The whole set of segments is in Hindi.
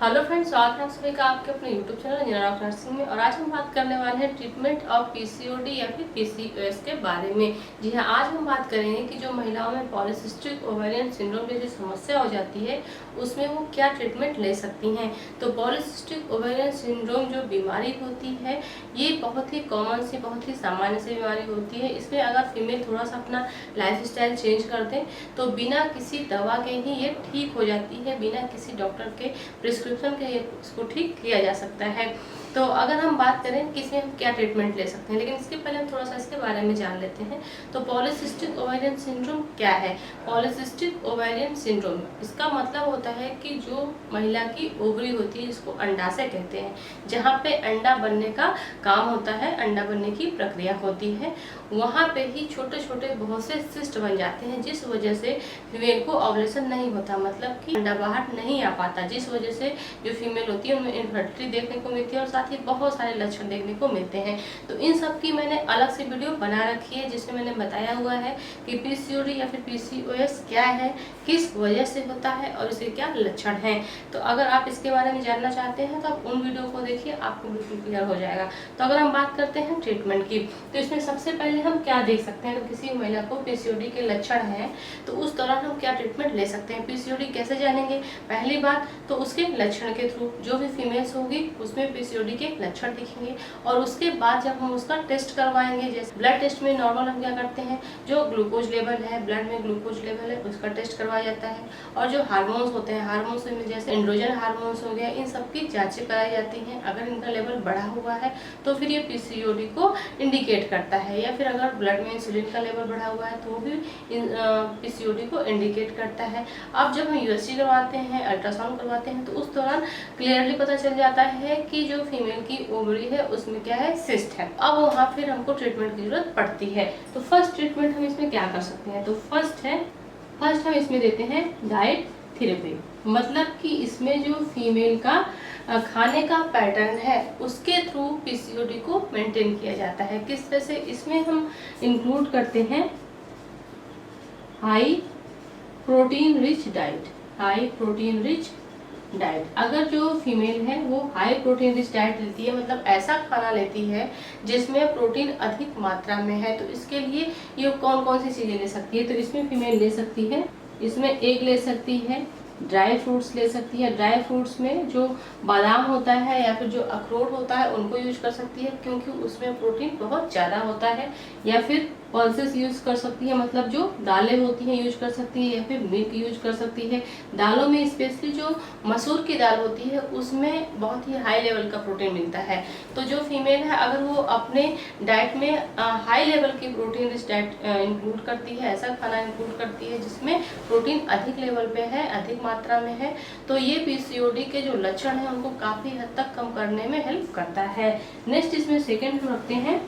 हेलो फ्रेंड्स, स्वागत है आप सभी का आपके अपने YouTube channel engineer of nursing में। और आज हम बात करने वाले हैं ट्रीटमेंट ऑफ पीसीओडी या फिर पीसीओएस के बारे में। जी हाँ, आज हम बात करेंगे कि जो महिलाओं में पॉलीसिस्टिक ओवेरियन सिंड्रोम जैसी समस्या हो जाती है उसमें वो क्या ट्रीटमेंट ले सकती हैं। तो पॉलीसिस्टिक ओवेरियन सिंड्रोम जो बीमारी होती है ये बहुत ही कॉमन सी, बहुत ही सामान्य सी बीमारी होती है। इसमें अगर फीमेल थोड़ा सा अपना लाइफ स्टाइल चेंज कर दें तो बिना किसी दवा के ही ये ठीक हो जाती है, बिना किसी डॉक्टर के प्रिस्क्रिप्शन के इसको ठीक किया जा सकता है। तो अगर हम बात करें कि इसमें हम क्या ट्रीटमेंट ले सकते हैं, लेकिन इसके पहले हम थोड़ा सा इसके बारे में जान लेते हैं। तो पॉलीसिस्टिक ओवेरियन सिंड्रोम क्या है? पॉलीसिस्टिक ओवेरियन सिंड्रोम इसका मतलब होता है कि जो महिला की ओवरी होती है, जिसको अंडाशय कहते हैं, जहाँ पे अंडा बनने का काम होता है, अंडा बनने की प्रक्रिया होती है, वहाँ पे ही छोटे छोटे बहुत से सिस्ट बन जाते हैं, जिस वजह से फीमेल को ओवुलेशन नहीं होता, मतलब कि अंडा बाहर नहीं आ पाता, जिस वजह से जो फीमेल होती है उनमें इनफर्टिलिटी देखने को मिलती है और साथ ही बहुत सारे लक्षण देखने को मिलते हैं। तो इन सब की मैंने अलग से वीडियो बना रखी है जिसमें मैंने बताया हुआ है कि पीसीओडी या फिर पीसीओएस क्या है, किस वजह से होता है और इसके क्या लक्षण हैं। तो अगर आप इसके बारे में जानना चाहते हैं तो आप उन वीडियो को देखिए, आपको बिल्कुल क्लियर हो जाएगा। तो अगर हम बात करते हैं ट्रीटमेंट की, तो इसमें सबसे पहले हम क्या देख सकते हैं। अगर किसी महिला को पीसीओडी के लक्षण हैं तो उस दौरान हम क्या ट्रीटमेंट ले सकते हैं। पीसीओडी कैसे जानेंगे? पहली बात तो उसके लक्षण के थ्रू, जो भी फीमेल्स होगी उसमें पीसीओडी के लक्षण दिखेंगे और उसके बाद जब हम उसका टेस्ट करवाएंगे, जैसे ब्लड टेस्ट में नॉर्मल हम क्या करते हैं, जो ग्लूकोज लेवल है, ब्लड में ग्लूकोज लेवल है उसका टेस्ट करवाया जाता है। और जो हार्मोन्स होते हैं, हार्मोन्स में जैसे एंड्रोजन हार्मोन्स हो गया, इन सब की जांचें कराई जाती हैं। अगर इनका लेवल बढ़ा हुआ है तो फिर ये पीसीओडी को इंडिकेट करता है, या फिर अगर ब्लड में इंसुलिन का लेवल बढ़ा हुआ है तो भी पीसीओडी को इंडिकेट करता है। अब जब हम यूएसजी करवाते हैं, अल्ट्रासाउंड करवाते हैं, तो उस दौरान क्लियरली पता चल जाता है कि जो फीमेल की ओवरी है उसमें क्या है, सिस्ट है। अब वहाँ फिर हमको ट्रीटमेंट की जरूरत पड़ती है। तो फर्स्ट ट्रीटमेंट हम इसमें क्या कर सकते हैं? तो फर्स्ट हम इसमें देते हैं डाइट थेरेपी। मतलब कि इसमें जो फीमेल का खाने का पैटर्न है उसके थ्रू पीसीओडी को मेंटेन किया जाता है। किस तरह से? इसमें हम इंक्लूड करते हैं high protein rich diet. High protein rich diet, अगर जो फीमेल है वो हाई प्रोटीन रिच डाइट लेती है, मतलब ऐसा खाना लेती है जिसमें प्रोटीन अधिक मात्रा में है, तो इसके लिए ये कौन कौन सी चीज़ें ले सकती है? तो इसमें फीमेल ले सकती है, इसमें एग ले सकती है, ड्राई फ्रूट्स ले सकती है। ड्राई फ्रूट्स में जो बादाम होता है या फिर जो अखरोट होता है उनको यूज कर सकती है, क्योंकि उसमें प्रोटीन बहुत ज़्यादा होता है। या फिर पल्सेस यूज कर सकती है, मतलब जो दालें होती हैं यूज कर सकती है, या फिर मिल्क यूज कर सकती है। दालों में स्पेशली जो मसूर की दाल होती है उसमें बहुत ही हाई लेवल का प्रोटीन मिलता है। तो जो फीमेल है अगर वो अपने डाइट में हाई लेवल की प्रोटीन रिच डाइट इंक्लूड करती है, ऐसा खाना इंक्लूड करती है जिसमें प्रोटीन अधिक लेवल पे है, अधिक मात्रा में है, तो ये पीसीओडी के जो लक्षण हैं उनको काफ़ी हद तक कम करने में हेल्प करता है। नेक्स्ट इसमें सेकेंड हम रखते हैं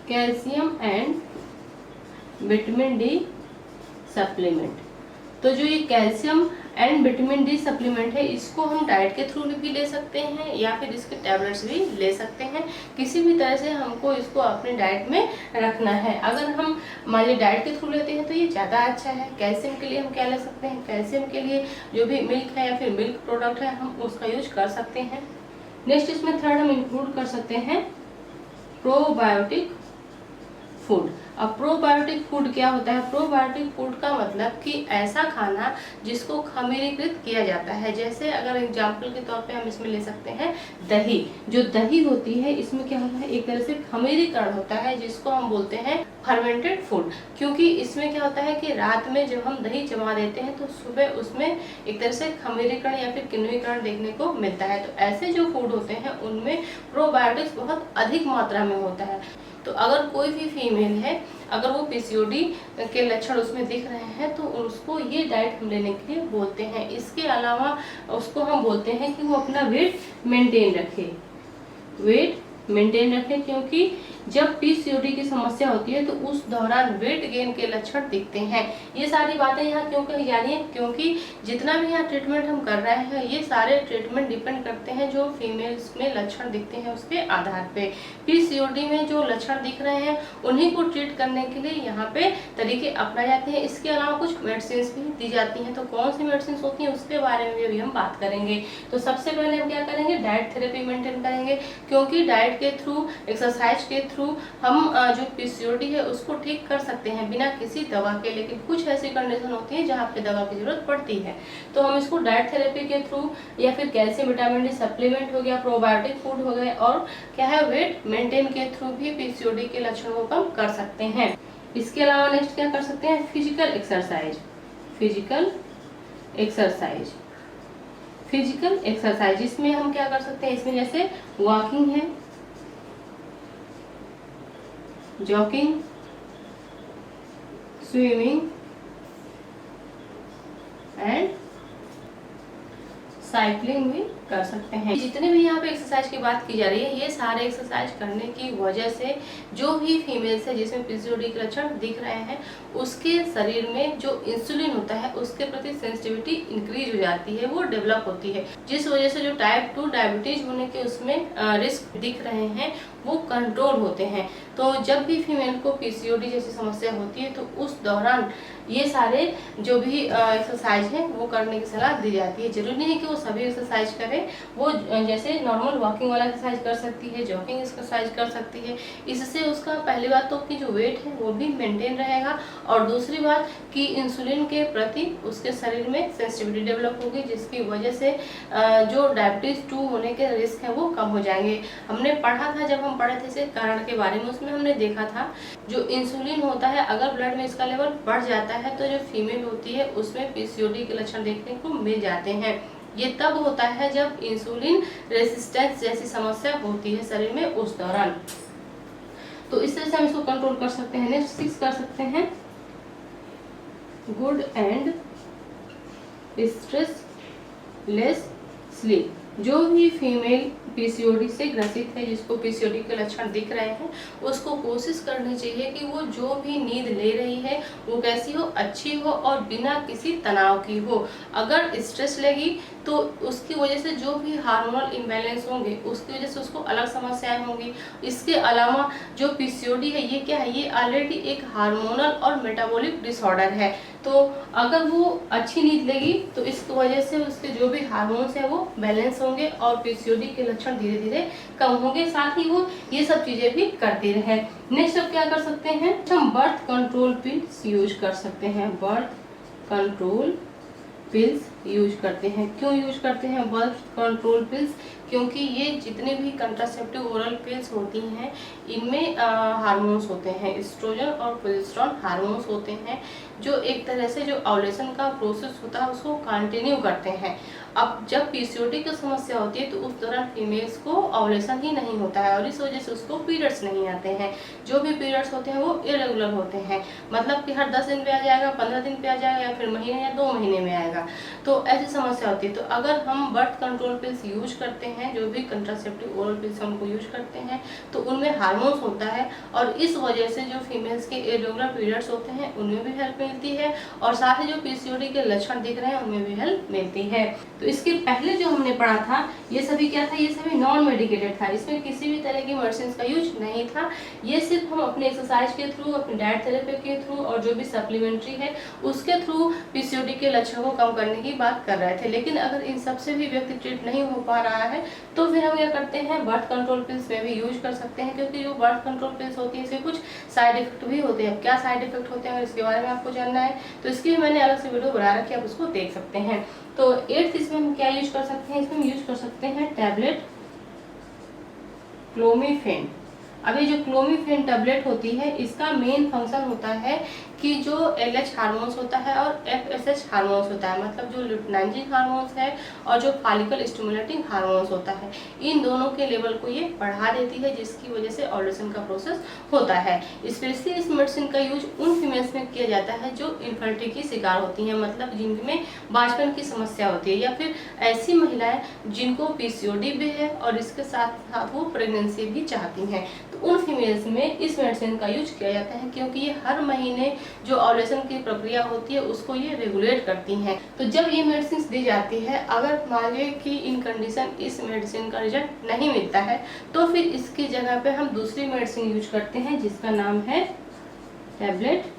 calcium and vitamin D supplement. तो जो ये calcium and vitamin D supplement है इसको हम डाइट के थ्रू भी ले सकते हैं या फिर इसके टैबलेट्स भी ले सकते हैं। किसी भी तरह से हमको इसको अपने डाइट में रखना है। अगर हम मान लीजिए डाइट के थ्रू लेते हैं तो ये ज़्यादा अच्छा है। कैल्शियम के लिए हम क्या ले सकते हैं? कैल्शियम के लिए जो भी मिल्क है या फिर मिल्क प्रोडक्ट है हम उसका यूज कर सकते हैं। नेक्स्ट इसमें थर्ड हम इंक्लूड कर सकते हैं प्रोबायोटिक फूड। अब प्रोबायोटिक फूड क्या होता है? प्रोबायोटिक फूड का मतलब कि ऐसा खाना जिसको खमीरीकृत किया जाता है। जैसे अगर एग्जाम्पल के तौर पे हम इसमें ले सकते हैं दही। जो दही होती है इसमें क्या होता है, एक तरह से खमीरीकरण होता है, जिसको हम बोलते हैं फर्मेंटेड फूड। क्योंकि इसमें क्या होता है कि रात में जब हम दही जमा देते हैं तो सुबह उसमें एक तरह से खमीरीकरण या फिर किण्वीकरण देखने को मिलता है। तो ऐसे जो फूड होते हैं उनमें प्रोबायोटिक्स बहुत अधिक मात्रा में होता है। तो अगर कोई भी फीमेल है, अगर वो पीसीओडी के लक्षण उसमें दिख रहे हैं तो उसको ये डाइट हम लेने के लिए बोलते हैं। इसके अलावा उसको हम बोलते हैं कि वो अपना वेट मेंटेन रखे, क्योंकि जब पीसीओडी की समस्या होती है तो उस दौरान वेट गेन के लक्षण दिखते हैं। ये सारी बातें यहाँ क्यों कही जा रही है, क्योंकि जितना भी यहाँ ट्रीटमेंट हम कर रहे हैं ये सारे ट्रीटमेंट डिपेंड करते हैं जो फीमेल्स में लक्षण दिखते हैं उसके आधार पे। पीसीओडी में जो लक्षण दिख रहे हैं उन्हीं को ट्रीट करने के लिए यहाँ पे तरीके अपनाए जाते हैं। इसके अलावा कुछ मेडिसिन भी दी जाती हैं। तो कौन सी मेडिसिन होती हैं उसके बारे में भी हम बात करेंगे। तो सबसे पहले हम क्या करेंगे, डाइट थेरेपी मेंटेन करेंगे, क्योंकि डाइट के थ्रू, एक्सरसाइज के थ्रू हम जो पीसीओडी है उसको ठीक कर सकते हैं बिना किसी दवा के। लेकिन कुछ ऐसी कंडीशन होती है जहाँ पे दवा की जरूरत पड़ती है, तो हम इसको डाइट थेरेपी के थ्रू या फिर कैल्शियम विटामिन डी सप्लीमेंट हो गया, प्रोबायोटिक फूड हो गए और क्या है वेट मेंटेन के थ्रू भी पीसीओडी के लक्षणों को कम कर सकते हैं। इसके अलावा नेक्स्ट क्या कर सकते हैं, physical exercise. Physical exercise, physical exercise इसमें हम क्या कर सकते हैं, इसमें जैसे वॉकिंग है, जॉगिंग, स्विमिंग एंड साइकिलिंग भी कर सकते हैं। जितने भी यहाँ पे एक्सरसाइज की बात की जा रही है ये सारे एक्सरसाइज करने की वजह से जो भी फीमेल्स है जिसमें पीसीओडी के लक्षण दिख रहे हैं उसके शरीर में जो इंसुलिन होता है उसके प्रति सेंसिटिविटी इंक्रीज हो जाती है, वो डेवलप होती है, जिस वजह से जो टाइप 2 डायबिटीज होने के उसमें रिस्क दिख रहे हैं वो कंट्रोल होते हैं। तो जब भी फीमेल को पीसीओडी जैसी समस्या होती है तो उस दौरान ये सारे जो भी एक्सरसाइज है वो करने की सलाह दी जाती है। जरूरी नहीं है कि वो सभी एक्सरसाइज करे, वो जैसे नॉर्मल वॉकिंग वाला एक्सरसाइज कर सकती है, जॉगिंग एक्सरसाइज कर सकती है। इससे उसका पहली बात तो कि जो वेट है वो भी मेंटेन रहेगा और दूसरी बात कि इंसुलिन के प्रति उसके शरीर में सेंसिटिविटी डेवलप होगी, जिसकी वजह से जो डायबिटीज 2 होने के रिस्क है वो कम हो जाएंगे। हमने पढ़ा था, जब हम पढ़े थे इसे कारण के बारे में, उसमें हमने देखा था जो इंसुलिन होता है अगर ब्लड में इसका लेवल बढ़ जाता है तो जो फीमेल होती है उसमें पीसीओडी के लक्षण देखने को मिल जाते हैं। ये तब होता है जब इंसुलिन रेसिस्टेंस जैसी समस्या होती है शरीर में उस दौरान। तो इस तरह से हम इसको कंट्रोल कर सकते हैं। नेक्स्ट 6 कर सकते हैं, good and stress less sleep. जो भी फीमेल पीसीओडी से ग्रसित है, जिसको पीसीओडी के लक्षण दिख रहे हैं, उसको कोशिश करनी चाहिए कि वो जो भी नींद ले रही है वो कैसी हो, अच्छी हो और बिना किसी तनाव की हो। अगर स्ट्रेस लेगी तो उसकी वजह से जो भी हार्मोनल इम्बैलेंस होंगे उसकी वजह से उसको अलग समस्याएं होंगी। इसके अलावा जो पीसीओडी है ये क्या है, ये ऑलरेडी एक हार्मोनल और मेटाबॉलिक डिसऑर्डर है। तो अगर वो अच्छी नींद लेगी तो इस वजह से उसके जो भी हार्मोन्स है वो बैलेंस होंगे और पीसीओडी के लक्षण धीरे धीरे कम होंगे, साथ ही वो ये सब चीजें भी करती रहे। नेक्स्ट अब क्या कर सकते हैं, हम बर्थ कंट्रोल पिल्स यूज कर सकते हैं। बर्थ कंट्रोल पिल्स यूज करते हैं। क्यों यूज करते हैं बर्थ कंट्रोल पिल्स, क्योंकि ये जितने भी कंट्रासेप्टिव ओरल पिल्स होती हैं इनमें हार्मोन्स होते हैं, एस्ट्रोजन और प्रोजेस्टेरोन हार्मोन्स होते हैं जो एक तरह से जो ओव्यूलेशन का प्रोसेस होता है उसको कंटिन्यू करते हैं। अब जब पीसीओडी की समस्या होती है तो उस दौरान फीमेल्स को ओव्यूलेशन ही नहीं होता है और इस वजह से उसको पीरियड्स नहीं आते हैं। जो भी पीरियड्स होते हैं वो इरेगुलर होते हैं, मतलब कि हर 10 दिन पे आ जाएगा, 15 दिन पे आ जाएगा या फिर महीने या 2 महीने में आएगा। तो ऐसी समस्या होती है। तो अगर हम बर्थ कंट्रोल पिल्स यूज करते हैं, जो भी कंट्रासेप्टिव ओरल पिल्स हमको यूज करते हैं, तो उनमें हार्मोन्स होता है और इस वजह से जो फीमेल्स के इरेगुलर पीरियड्स होते हैं उनमें भी हेल्प मिलती है और साथ ही जो पीसीओडी के लक्षण दिख रहे हैं उनमें भी हेल्प मिलती है। तो इसके पहले जो हमने पढ़ा था ये सभी क्या था, ये सभी नॉन मेडिकेटेड था, इसमें किसी भी तरह की मेडिसिन का यूज नहीं था। ये सिर्फ हम अपने एक्सरसाइज के थ्रू, अपने डाइट थेरेपी के थ्रू और जो भी सप्लीमेंट्री है उसके थ्रू पीसीओडी के लक्षण को कम करने की बात कर रहे थे। लेकिन अगर इन सबसे भी व्यक्ति ट्रीट नहीं हो पा रहा है तो फिर हम क्या करते हैं, बर्थ कंट्रोल पिल्स में भी यूज कर सकते हैं, क्योंकि जो बर्थ कंट्रोल पिल्स होती है इसके कुछ साइड इफेक्ट भी होते हैं। क्या साइड इफेक्ट होते हैं अगर इसके बारे में आपको जानना है तो इसकी भी मैंने अलग से वीडियो बना रखी है, आप उसको देख सकते हैं। तो 8th इसमें हम क्या यूज कर सकते हैं, इसमें यूज कर सकते हैं टैबलेट क्लोमिफेन। अब ये जो क्लोमिफेन टैबलेट होती है इसका मेन फंक्शन होता है कि जो LH हार्मोन्स होता है और FSH हार्मोन्स होता है, मतलब जो लुटिनाइजिंग हार्मोन्स है और जो फॉलिकल स्टिमुलेटिंग हार्मोन्स होता है, इन दोनों के लेवल को ये बढ़ा देती है, जिसकी वजह से ओव्यूलेशन का प्रोसेस होता है। स्पेशली इस मेडिसिन का यूज उन फीमेल्स में किया जाता है जो इनफर्टिलिटी की शिकार होती हैं, मतलब जिनमें बांझपन की समस्या होती है, या फिर ऐसी महिलाएं जिनको PCOD भी है और इसके साथ साथ वो प्रेगनेंसी भी चाहती हैं। तो उन फीमेल्स में इस मेडिसिन का यूज किया जाता है, क्योंकि ये हर महीने जो ओव्यूलेशन की प्रक्रिया होती है उसको ये रेगुलेट करती हैं। तो जब ये मेडिसिन दी जाती है, अगर मान लीजिए कि इन कंडीशन इस मेडिसिन का रिजल्ट नहीं मिलता है, तो फिर इसकी जगह पे हम दूसरी मेडिसिन यूज करते हैं, जिसका नाम है टैबलेट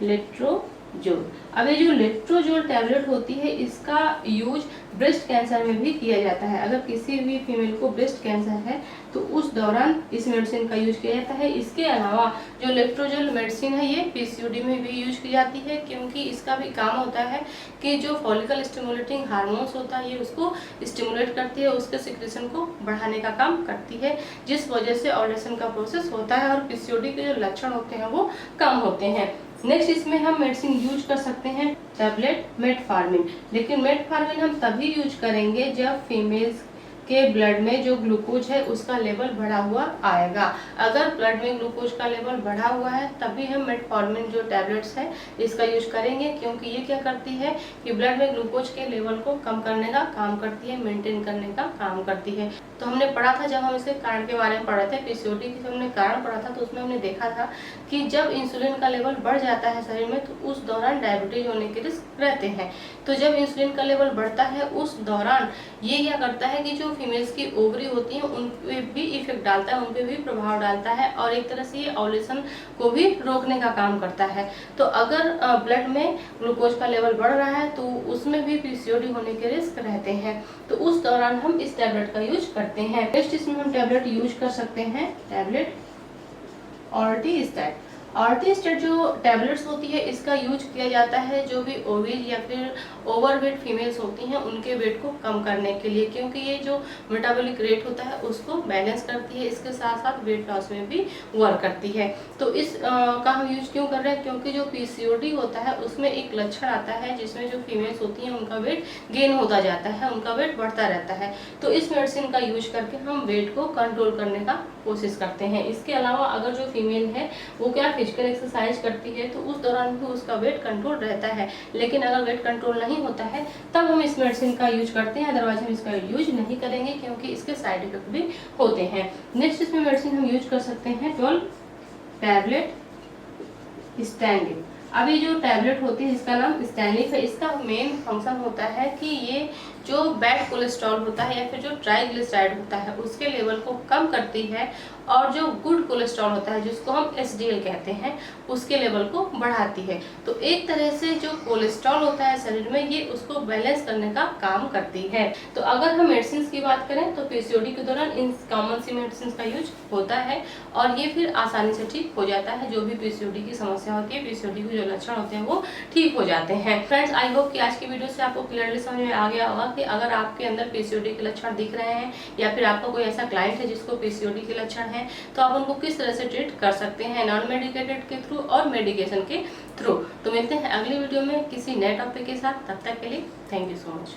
लेट्रोजोल। अब ये जो लेट्रोजोल टैबलेट होती है, इसका यूज ब्रेस्ट कैंसर में भी किया जाता है। अगर किसी भी फीमेल को ब्रेस्ट कैंसर है तो उस दौरान इस मेडिसिन का यूज किया जाता है। इसके अलावा जो लेट्रोजोल मेडिसिन है ये PCOD में भी यूज की जाती है, क्योंकि इसका भी काम होता है कि जो फॉलिकल स्टिमुलेटिंग हार्मोन्स होता है ये उसको स्टिमुलेट करती है, उसके सिक्रेशन को बढ़ाने का काम करती है, जिस वजह से ओव्यूलेशन का प्रोसेस होता है और PCOD के जो लक्षण होते हैं वो कम होते हैं। नेक्स्ट इसमें हम मेडिसिन यूज कर सकते हैं टैबलेट मेटफॉर्मिन। लेकिन मेटफॉर्मिन हम तभी यूज करेंगे जब फीमेल्स के ब्लड में जो ग्लूकोज है उसका लेवल बढ़ा हुआ आएगा। अगर ब्लड में ग्लूकोज का लेवल बढ़ा हुआ है तभी हम मेटफॉर्मिन जो टैबलेट्स है इसका यूज करेंगे, क्योंकि ये क्या करती है कि ब्लड में ग्लूकोज के लेवल को कम करने का काम करती है, मेंटेन करने का काम करती है। तो हमने पढ़ा था, जब हम इसके कारण के बारे में पढ़ रहे थे, PCOD की जब हमने कारण पढ़ा था, तो उसमें हमने देखा था कि जब इंसुलिन का लेवल बढ़ जाता है शरीर में तो उस दौरान डायबिटीज होने के रिस्क रहते हैं। तो जब इंसुलिन का लेवल बढ़ता है उस दौरान ये क्या करता है कि जो फीमेल्स की ओवरी होती हैं उन पे भी इफेक्ट डालता है, उन पे भी प्रभाव डालता है, और एक तरह से ये ओव्यूलेशन को भी रोकने का काम करता है। तो अगर ब्लड में ग्लूकोज का लेवल बढ़ रहा है तो उसमें भी PCOD होने के रिस्क रहते हैं। तो उस दौरान हम इस टैबलेट का यूज करते हैं। नेक्स्ट इसमें हम टैबलेट यूज कर सकते हैं टैबलेट ऑर्टिस्टैट। ऑर्टिस्टैट जो टैबलेट्स होती है इसका यूज किया जाता है जो भी ओबीज या फिर ओवरवेट फीमेल्स होती हैं उनके वेट को कम करने के लिए, क्योंकि ये जो मेटाबॉलिक रेट होता है उसको बैलेंस करती है, इसके साथ साथ वेट लॉस में भी वर्क करती है। तो इस का हम यूज क्यों कर रहे हैं, क्योंकि जो PCOD होता है उसमें एक लक्षण आता है जिसमें जो फीमेल्स होती हैं उनका वेट गेन होता जाता है, उनका वेट बढ़ता रहता है। तो इस मेडिसिन का यूज करके हम वेट को कंट्रोल करने का कोशिश करते हैं। इसके अलावा अगर जो फीमेल है वो क्या फिजिकल एक्सरसाइज करती है तो उस दौरान भी उसका वेट कंट्रोल रहता है, लेकिन अगर वेट कंट्रोल नहीं होता है तब हम इस मेडिसिन का यूज करते हैं, अदरवाइज हम इसका यूज नहीं करेंगे क्योंकि इसके साइड इफेक्ट भी होते हैं। नेक्स्ट इसमें मेडिसिन हम यूज कर सकते हैं 12 टैबलेट स्टैंडिंग। अब ये जो टैबलेट होती है इसका नाम स्टैंडिंग है। इसका मेन फंक्शन होता है कि ये जो बैड कोलेस्ट्रॉल होता है या फिर जो ट्राइग्लिसराइड होता है उसके लेवल को कम करती है, और जो गुड कोलेस्ट्रॉल होता है जिसको हम HDL कहते हैं उसके लेवल को बढ़ाती है। तो एक तरह से जो कोलेस्ट्रॉल होता है शरीर में ये उसको बैलेंस करने का काम करती है। तो अगर हम मेडिसिन की बात करें तो PCOD के दौरान इन कॉमन सी मेडिसिन का यूज होता है और ये फिर आसानी से ठीक हो जाता है। जो भी PCOD की समस्या होती है, PCOD के जो लक्षण होते हैं वो ठीक हो जाते हैं। फ्रेंड्स, आई होप कि आज की वीडियो से आपको क्लियरली समझ में आ गया होगा कि अगर आपके अंदर PCOD के लक्षण दिख रहे हैं या फिर आपका कोई ऐसा क्लाइंट है जिसको PCOD के लक्षण है तो आप उनको किस तरह से ट्रीट कर सकते हैं, नॉन मेडिकेटेड के थ्रू और मेडिकेशन के थ्रू। तो मिलते हैं अगली वीडियो में किसी नए टॉपिक के साथ, तब तक के लिए थैंक यू सो मच।